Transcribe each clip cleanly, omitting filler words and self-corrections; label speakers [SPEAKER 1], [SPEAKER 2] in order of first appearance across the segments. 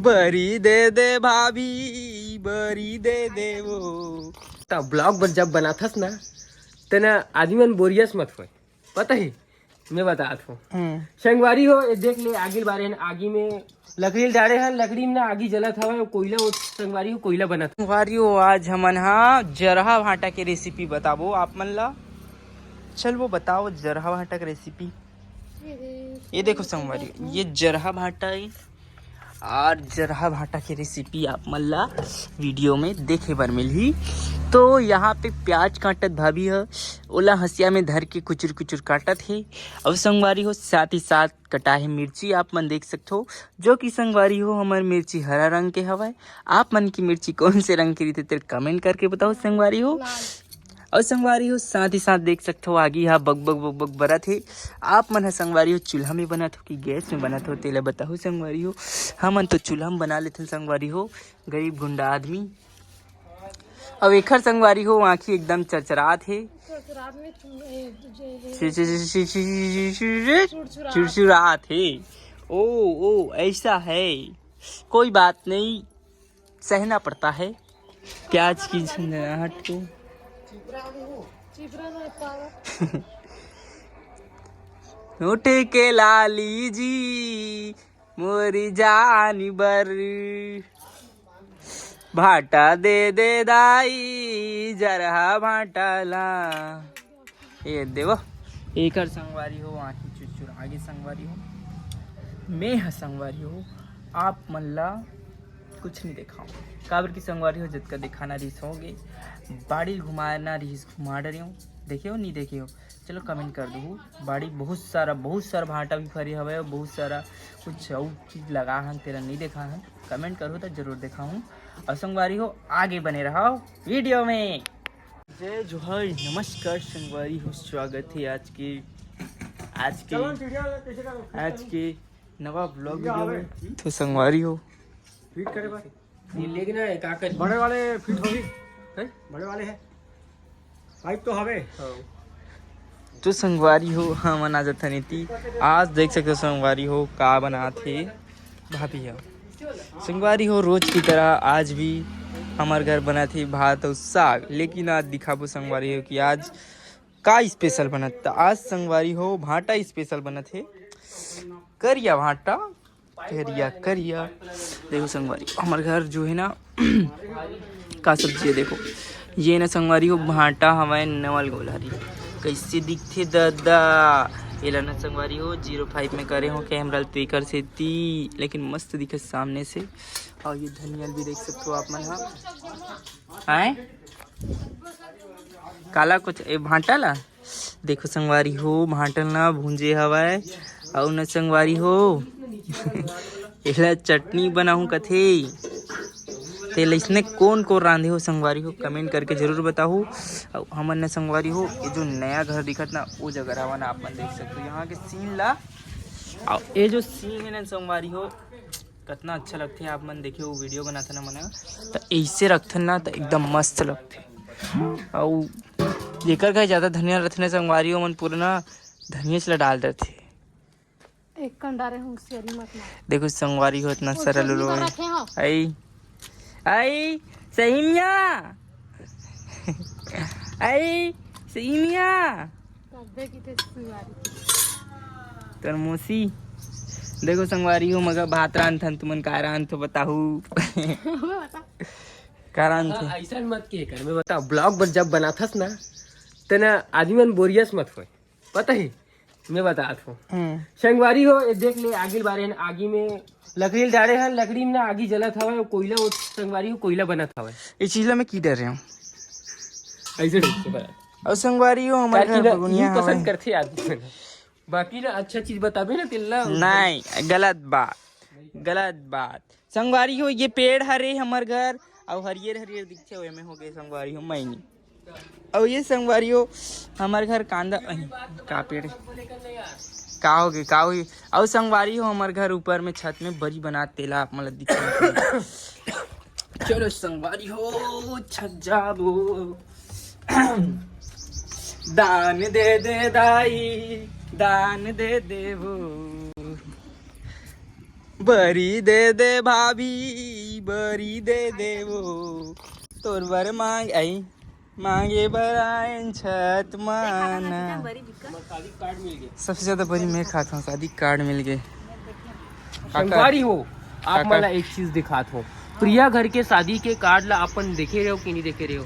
[SPEAKER 1] बरी दे दे भाभी, बरी दे दे वो। तब ब्लॉग जब बनाथस ना तना आदमी मन बोरियस मत होए, पता ही मैं बतात हूँ। संगवारी हो ये देख ले आगे बारे हैं, आगे में लकड़ी डाले हैं, लकड़ी में आगे जलत हवा कोयला, संगवारी हो कोयला बना। संगवारी हो आज हमन हाँ जरहा भाटा के रेसिपी बताबो आप मन ला। चल वो बताओ जरहा भाटा की रेसिपी। ये देखो संगवारी ये जरहा भाटा है और जरहा भाटा की रेसिपी आप मन ला वीडियो में देखे बर मिलही। तो यहाँ पे प्याज काटत भाभी है, ओला हसिया में धर के कुचुर कुचुर काटत है। और संगवारी हो साथ ही साथ कटा है मिर्ची आप मन देख सकते हो, जो कि संगवारी हो हमार मिर्ची हरा रंग के हवाए। आप मन की मिर्ची कौन से रंग की रहते तेरे कमेंट करके बताओ संगवारी हो। और संगवारी हो साथ ही साथ देख सकते हो आगे यहाँ बग बग बग बग बरत है। आप मन है संगवारी हो चूल्हा में बनत हो कि गैस में बनत हो तेला बताओ संगवारी हो। हमन तो चूल्हा में बना लेते संगवारी हो, गरीब गुंडा आदमी। अब एखर संगवारी हो आँखी एकदम चरचरात है, चिड़चिड़ात है। ओ ऐसा है, कोई बात नहीं, सहना पड़ता है प्याज की झंझनाहट को। उठे के लाली जी मोरी जानी बर, भाटा दे दे दाई जरहा भाटा ला। ये देवो एकर संगवारी हो आँखी चुचुर आगे संगवारी हो। मैं है संगवारी हो आप मन ला कुछ नहीं दिखाऊं, काबर की संगवारी हो जितना दिखाना रही होगे, बाड़ी घुमाना रही घुमा डरे हूँ। देखे हो नहीं देखे हो चलो कमेंट कर दो। बाड़ी बहुत सारा भाटा भी फरी हवे और बहुत सारा कुछ और चीज़ लगा हन तेरा नहीं देखा है, कमेंट करो तो जरूर देखा हूँ। और संगवारी हो आगे बने रहो वीडियो में। जय जोहर नमस्कार संगवारी हो, स्वागत है आज के नवा ब्लॉग वीडियो में। तो संगवारी हो
[SPEAKER 2] फिट करे बस
[SPEAKER 1] लेकिन का कर
[SPEAKER 2] बड़े वाले फिट होगी, बड़े वाले हैं पाइप तो हवे।
[SPEAKER 1] तो संगवारी हो हम अनाज नीति आज देख सकते हो संगवारी हो का बना थे भाभी है। संगवारी हो रोज की तरह आज भी हमारे घर बना थी भात और साग, लेकिन आज दिखाबो संगवारी हो कि आज का स्पेशल बना था। आज संगवारी हो भाटा स्पेशल बना थे, करिया भाटा करिया। देखो संगवारी हमारे घर जो है ना का सब्जी है, देखो ये ना संगवारी हो भाटा हमारे नवल गोलारी कैसे दिखते दादा। एला ना संगवारी हो 05 में करे हो कैमरा स्पीकर से ती, लेकिन मस्त दिखे सामने से। और ये धनिया भी देख सकते हो आप मन हाँ काला कुछ ए भाटा ला देखो संगवारी हो भाटल ना भूंजे हवाए। और न संगवारी हो एला चटनी बनाऊं कथे तेल इसने कौन को रांधे हो संगवारी हो कमेंट करके जरूर बताओ। और हमन ने संगवारी हो ये जो नया घर दिखत ना वो जगह रहा ना आप मन देख सकते हो यहाँ के सीन ला। और ये जो सीन है ना संगवारी हो कितना अच्छा लगते है, आप मन देखे वो वीडियो बनाते ना मना तो ऐसे रखते ना तो एकदम मस्त लगते। और जेकर का ज्यादा धनिया रखते ना संगवारी हो मन पूरा ना धनिया चला डाल देते।
[SPEAKER 3] एक कंडारे मत
[SPEAKER 1] देखो संगवारी हो इतना सरल लो आई सहीमिया आई सहीमिया तरमोसी। देखो संगवारी हो मगर भात रांधन तुमन का रांध तो बताहू का रांध
[SPEAKER 2] ऐसा मत के कर मैं बता ब्लॉग जब बनाथस ना तना आदमी मन बोरियस मत होए, पता ही मैं बतात हूँ। संगवारी हो ये देख ले आगे बारे हैं, आगे में लकड़ी डाले हैं, लकड़ी में आगे जलत हवा कोयला, संगवारी हो कोयला बनत हवा।
[SPEAKER 1] इस चीज में की डर रहे हो
[SPEAKER 2] ऐसे बता।
[SPEAKER 1] और संगवारी हो हमारे घर
[SPEAKER 2] ये पसंद करते आदमी बाकी ना अच्छा चीज बताबे ना तिल्ला
[SPEAKER 1] नहीं गलत बात संगवारी हो ये पेड़ हरे हमार घर और हरियर दिखते हुए में हो गए संगवारी हो मैनी। और ये संगवारी हो हमारे घर कांदा का पेड़ का होगी और संगवारी हो हमारे घर ऊपर में छत में बड़ी बना तेला आप मतलब दिख। चलो संगवारी हो छत जाबो दान दे दे दाई दान दे दे वो
[SPEAKER 2] बरी दे दे भाभी बरी दे दे वो तोर बर मांग आई मांगे बरायन छत माना।
[SPEAKER 1] शादी कार्ड मिल गए
[SPEAKER 2] सबसे ज्यादा बरी मैं खाता हूँ, शादी कार्ड मिल गए।
[SPEAKER 1] संगवारी हो आप
[SPEAKER 2] काका।
[SPEAKER 1] मला एक चीज दिखात हो, प्रिया घर के शादी के कार्ड ला अपन देखे रहे हो कि नहीं देखे रहे हो?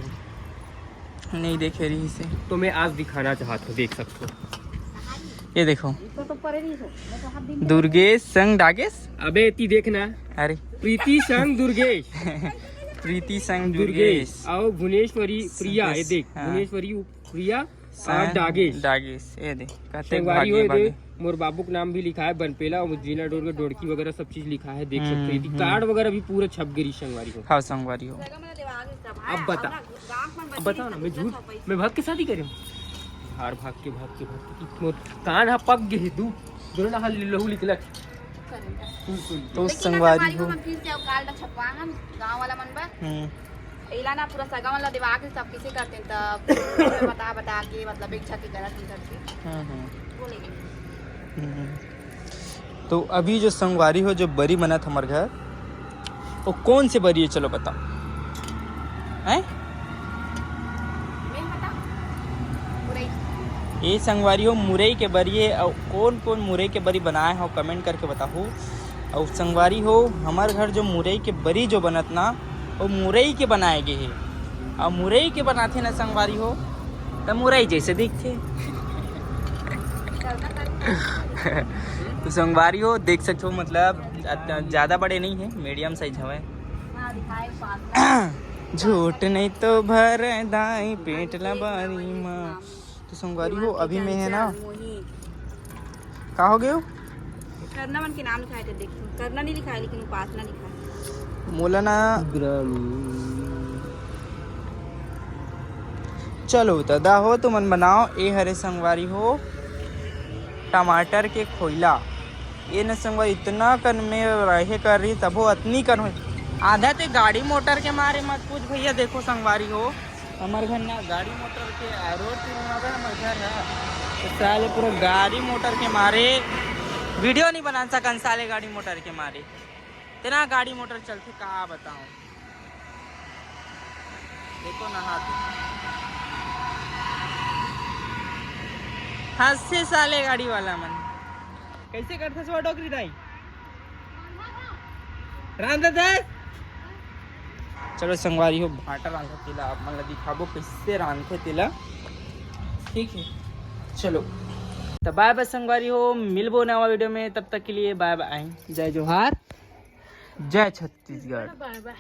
[SPEAKER 2] नहीं देखे रही से,
[SPEAKER 1] तो मैं आज दिखाना चाहता हूँ, देख सकते हो।
[SPEAKER 2] ये देखो दुर्गेश संग डागेश।
[SPEAKER 1] अबे ती देखना,
[SPEAKER 2] अरे
[SPEAKER 1] प्रीति संग दुर्गेश
[SPEAKER 2] प्रीति संग
[SPEAKER 1] दुर्गेश
[SPEAKER 2] दुर्गेश
[SPEAKER 1] और भुवनेश्वरी प्रिया, ये देख
[SPEAKER 2] हाँ।
[SPEAKER 1] भुवनेश्वरी प्रिया और डागेश।
[SPEAKER 2] डागेश ये देख कहते
[SPEAKER 1] संगवारी हो,
[SPEAKER 2] भागे
[SPEAKER 1] ये
[SPEAKER 2] भागे।
[SPEAKER 1] देख मोर बाबू का नाम भी लिखा है, बनपेला और जिला डोर के डोरकी वगैरह सब चीज लिखा है, देख सकते हो। ये कार्ड वगैरह भी पूरा छप गई संगवारी हो।
[SPEAKER 2] हाँ संगवारी हो।
[SPEAKER 1] अब बता, अब बताओ ना, मैं झूठ मैं भाग के शादी करूँ? हार भाग के मोर कान हा पक गए दू दोनों ना हाल लहू निकलत।
[SPEAKER 2] तो संगवारी हो।
[SPEAKER 4] गाँव वाला मन बा इला ना पूरा सगा वाला दिवा के सब किसे करते हैं तब बता के मतलब इच्छा की तरह की करके बोलेंगे।
[SPEAKER 2] तो अभी जो संगवारी हो जो बरी बना था हमारे घर, वो कौन से बरी है चलो बताओ हैं?
[SPEAKER 4] मैं बता पूरा
[SPEAKER 2] ये संगवारी हो मुरई के बरी है। और कौन कौन मुरई के बरी बनाए हो कमेंट करके बताओ। और संगवारी हो हमारे घर जो मुरई के बरी जो बनत ना वो मुरई के बनाए गए है। और मुरई के बनाते ना संगवारी हो तो मुरई जैसे दिखते। तो संगवारी हो देख सकते हो, मतलब ज़्यादा बड़े नहीं है, मीडियम साइज है।
[SPEAKER 4] दिखाए पास
[SPEAKER 2] झूठ नहीं तो भर दाई पेट लबारी माँ। तो संगवारी हो अभी में है ना, कहाँ हो गए हो?
[SPEAKER 4] करना मन के नाम लिखाए थे, देख करना नहीं लिखा है लेकिन उपासना लिखा है।
[SPEAKER 2] मोलाना चलो दादा हो तो मन बनाओ। ए हरे संगवारी हो टमाटर के खोइला, ये न संगवारी इतना कन में रहे कर रही तब वो इतनी कन हो। आधा ते गाड़ी मोटर के मारे मत पूछ भैया। देखो संगवारी हो हमारे घर ना गाड़ी मोटर के रोड पे हमारे घर है, तो साले पूरा गाड़ी मोटर के मारे वीडियो नहीं बना सकन साले गाड़ी मोटर के मारे। इतना गाड़ी मोटर चलते कहाँ बताऊं। देखो ना हाथ हंसे साले गाड़ी वाला मन कैसे करते सो डोकरी दाई राम दादा। चलो संगवारी हो भाटा रांधे तिला आप मन दिखाबो कैसे रांधे तिला, ठीक है। चलो तो बाय बाय संगवारी हो, मिलबो नवा वीडियो में, तब तक के लिए बाय बाय। जय जोहार, जय छत्तीसगढ़।
[SPEAKER 3] Bye bye.